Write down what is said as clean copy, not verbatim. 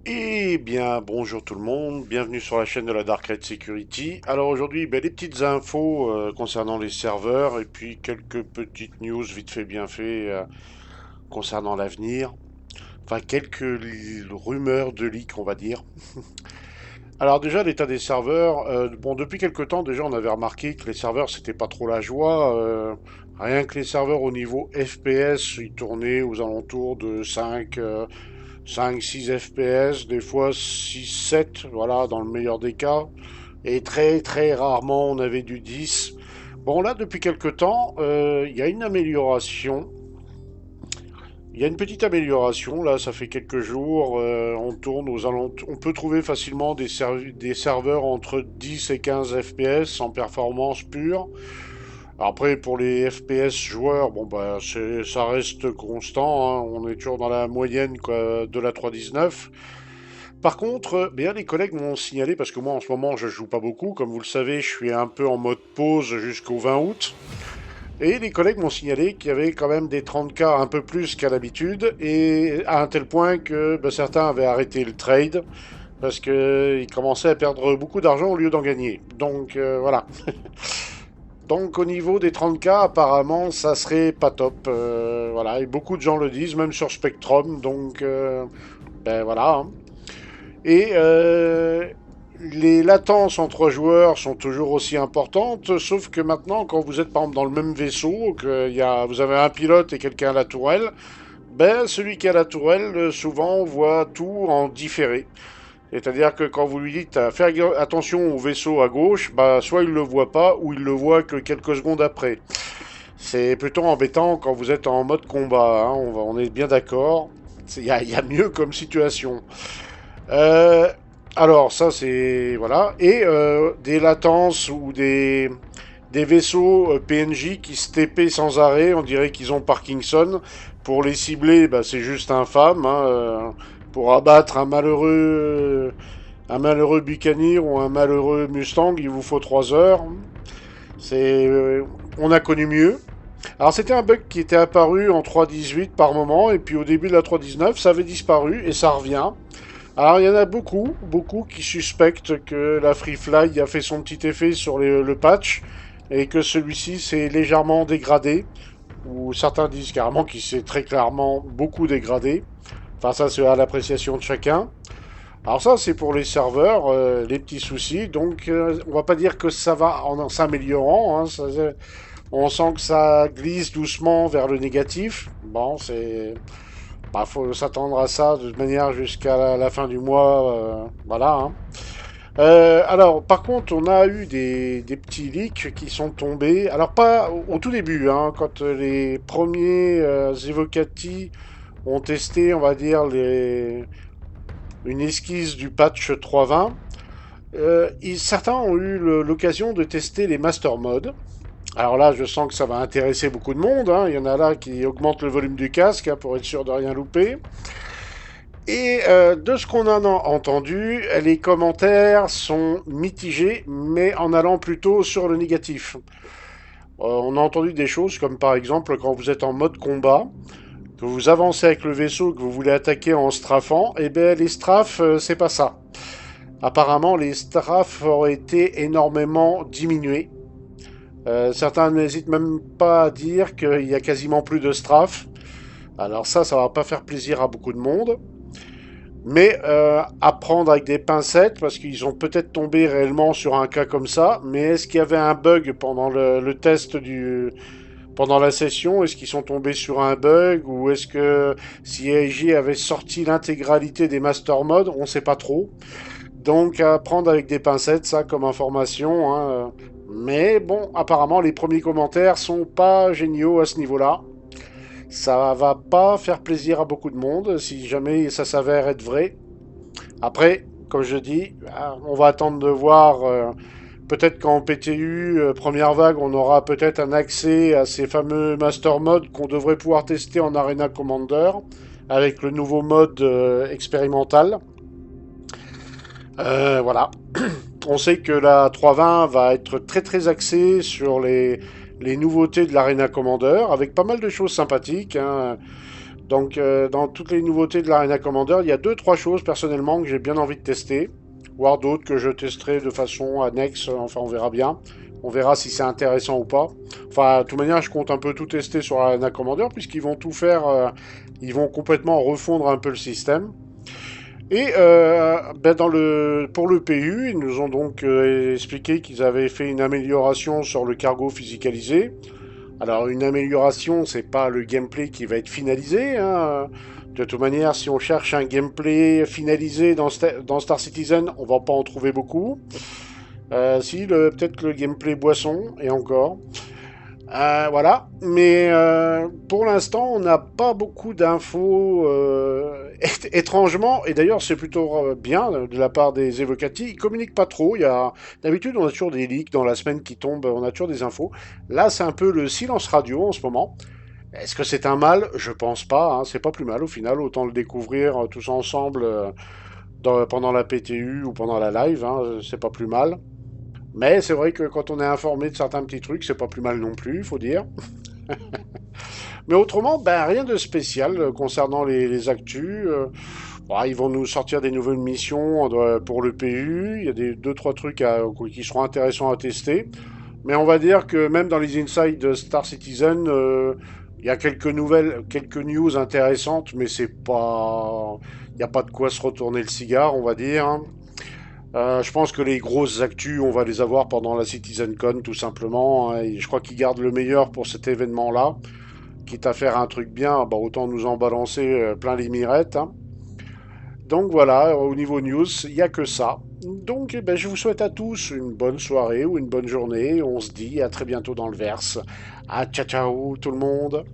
Eh bien, bonjour tout le monde, bienvenue sur la chaîne de la Dark Red Security. Alors aujourd'hui, les petites infos concernant les serveurs et puis quelques petites news vite fait bien fait concernant l'avenir. Enfin, quelques rumeurs de leak, on va dire. Alors déjà, l'état des serveurs, bon, depuis quelques temps déjà, on avait remarqué que les serveurs, c'était pas trop la joie. Rien que les serveurs au niveau FPS, ils tournaient aux alentours de 5-6 FPS, des fois 6-7, voilà, dans le meilleur des cas. Et très très rarement on avait du 10. Bon là, depuis quelques temps, il y a une amélioration. Il y a une petite amélioration, là, ça fait quelques jours, on tourne aux alentours, on peut trouver facilement des serveurs entre 10 et 15 FPS en performance pure. Après, pour les FPS joueurs, bon bah ça reste constant, hein, on est toujours dans la moyenne quoi, de la 3.19. Par contre, bien les collègues m'ont signalé, parce que moi en ce moment je joue pas beaucoup, comme vous le savez, je suis un peu en mode pause jusqu'au 20 août. Et les collègues m'ont signalé qu'il y avait quand même des 30K un peu plus qu'à l'habitude, et à un tel point que certains avaient arrêté le trade, parce qu'ils commençaient à perdre beaucoup d'argent au lieu d'en gagner. Donc voilà. Donc au niveau des 30K, apparemment, ça serait pas top. Voilà, et beaucoup de gens le disent, même sur Spectrum. Donc ben voilà, hein. Et les latences entre joueurs sont toujours aussi importantes, sauf que maintenant, quand vous êtes par exemple dans le même vaisseau, vous avez un pilote et quelqu'un à la tourelle, ben celui qui a la tourelle, souvent voit tout en différé. C'est-à-dire que quand vous lui dites faire attention au vaisseau à gauche, bah soit il le voit pas ou il le voit que quelques secondes après. C'est plutôt embêtant quand vous êtes en mode combat, hein, on est bien d'accord. Il y a mieux comme situation. Euh, alors ça c'est voilà, et des latences ou des vaisseaux PNJ qui se TP sans arrêt, on dirait qu'ils ont Parkinson. Pour les cibler, bah, c'est juste infâme, hein, pour abattre un malheureux Buccaneer ou un malheureux Mustang, il vous faut 3 heures. C'est, on a connu mieux. Alors c'était un bug qui était apparu en 3.18 par moment, et puis au début de la 3.19, ça avait disparu et ça revient. Alors il y en a beaucoup qui suspectent que la FreeFly a fait son petit effet sur le patch et que celui-ci s'est légèrement dégradé, ou certains disent carrément qu'il s'est très clairement beaucoup dégradé. Enfin ça c'est à l'appréciation de chacun. Alors ça c'est pour les serveurs, les petits soucis, donc on va pas dire que ça va en s'améliorant, hein, on sent que ça glisse doucement vers le négatif. Bon, faut s'attendre à ça de manière jusqu'à la fin du mois. Voilà, hein. Alors, par contre, on a eu des petits leaks qui sont tombés. Alors, pas au tout début, hein, quand les premiers Evocati ont testé, on va dire, une esquisse du patch 3.20. Certains ont eu l'occasion de tester les Master Modes. Alors là, je sens que ça va intéresser beaucoup de monde, hein. Il y en a là qui augmentent le volume du casque, hein, pour être sûr de rien louper. Et de ce qu'on en a entendu, les commentaires sont mitigés, mais en allant plutôt sur le négatif. On a entendu des choses comme par exemple quand vous êtes en mode combat, que vous avancez avec le vaisseau, que vous voulez attaquer en strafant, et bien les strafs, c'est pas ça. Apparemment, les strafs auraient été énormément diminués. Certains n'hésitent même pas à dire qu'il y a quasiment plus de strafs. Alors ça va pas faire plaisir à beaucoup de monde. Mais à prendre avec des pincettes, parce qu'ils ont peut-être tombé réellement sur un cas comme ça. Mais est-ce qu'il y avait un bug pendant le test pendant la session? Est-ce qu'ils sont tombés sur un bug? Ou est-ce que CIG avait sorti l'intégralité des master modes? On ne sait pas trop. Donc à prendre avec des pincettes, ça, comme information, hein. Mais bon, apparemment, les premiers commentaires sont pas géniaux à ce niveau-là. Ça va pas faire plaisir à beaucoup de monde si jamais ça s'avère être vrai. Après, comme je dis, on va attendre de voir. Peut-être qu'en PTU, première vague, on aura peut-être un accès à ces fameux master modes qu'on devrait pouvoir tester en Arena Commander avec le nouveau mode expérimental. Voilà. On sait que la 3.20 va être très très axée sur les nouveautés de l'Arena Commander, avec pas mal de choses sympathiques, hein. Donc, dans toutes les nouveautés de l'Arena Commander, il y a deux, trois choses personnellement que j'ai bien envie de tester, voire d'autres que je testerai de façon annexe. Enfin, on verra bien. On verra si c'est intéressant ou pas. Enfin, de toute manière, je compte un peu tout tester sur l'Arena Commander puisqu'ils vont tout faire. Ils vont complètement refondre un peu le système. Et ben pour le PU, ils nous ont donc expliqué qu'ils avaient fait une amélioration sur le cargo physicalisé. Alors une amélioration, c'est pas le gameplay qui va être finalisé, hein. De toute manière, si on cherche un gameplay finalisé dans Star Citizen, on va pas en trouver beaucoup. Si, peut-être le gameplay boisson, et encore. Voilà, mais pour l'instant, on n'a pas beaucoup d'infos étrangement, et d'ailleurs c'est plutôt bien de la part des Evocati, ils communiquent pas trop. D'habitude, on a toujours des leaks dans la semaine qui tombent, on a toujours des infos. Là, c'est un peu le silence radio en ce moment. Est-ce que c'est un mal? Je pense pas, hein, c'est pas plus mal au final, autant le découvrir tous ensemble pendant la PTU ou pendant la live, hein, c'est pas plus mal. Mais c'est vrai que quand on est informé de certains petits trucs, c'est pas plus mal non plus, il faut dire. Mais autrement, ben, rien de spécial concernant les actus. Bon, ils vont nous sortir des nouvelles missions pour le PU. Il y a deux, trois trucs qui seront intéressants à tester. Mais on va dire que même dans les insides de Star Citizen, il y a quelques news intéressantes, mais c'est pas, il n'y a pas de quoi se retourner le cigare, on va dire, hein. Je pense que les grosses actus, on va les avoir pendant la CitizenCon, tout simplement, hein. Et je crois qu'ils gardent le meilleur pour cet événement-là. Quitte à faire un truc bien, bah autant nous en balancer plein les mirettes, hein. Donc voilà, au niveau news, il n'y a que ça. Donc eh ben, je vous souhaite à tous une bonne soirée ou une bonne journée. On se dit à très bientôt dans le verse. Ah, ciao ciao tout le monde.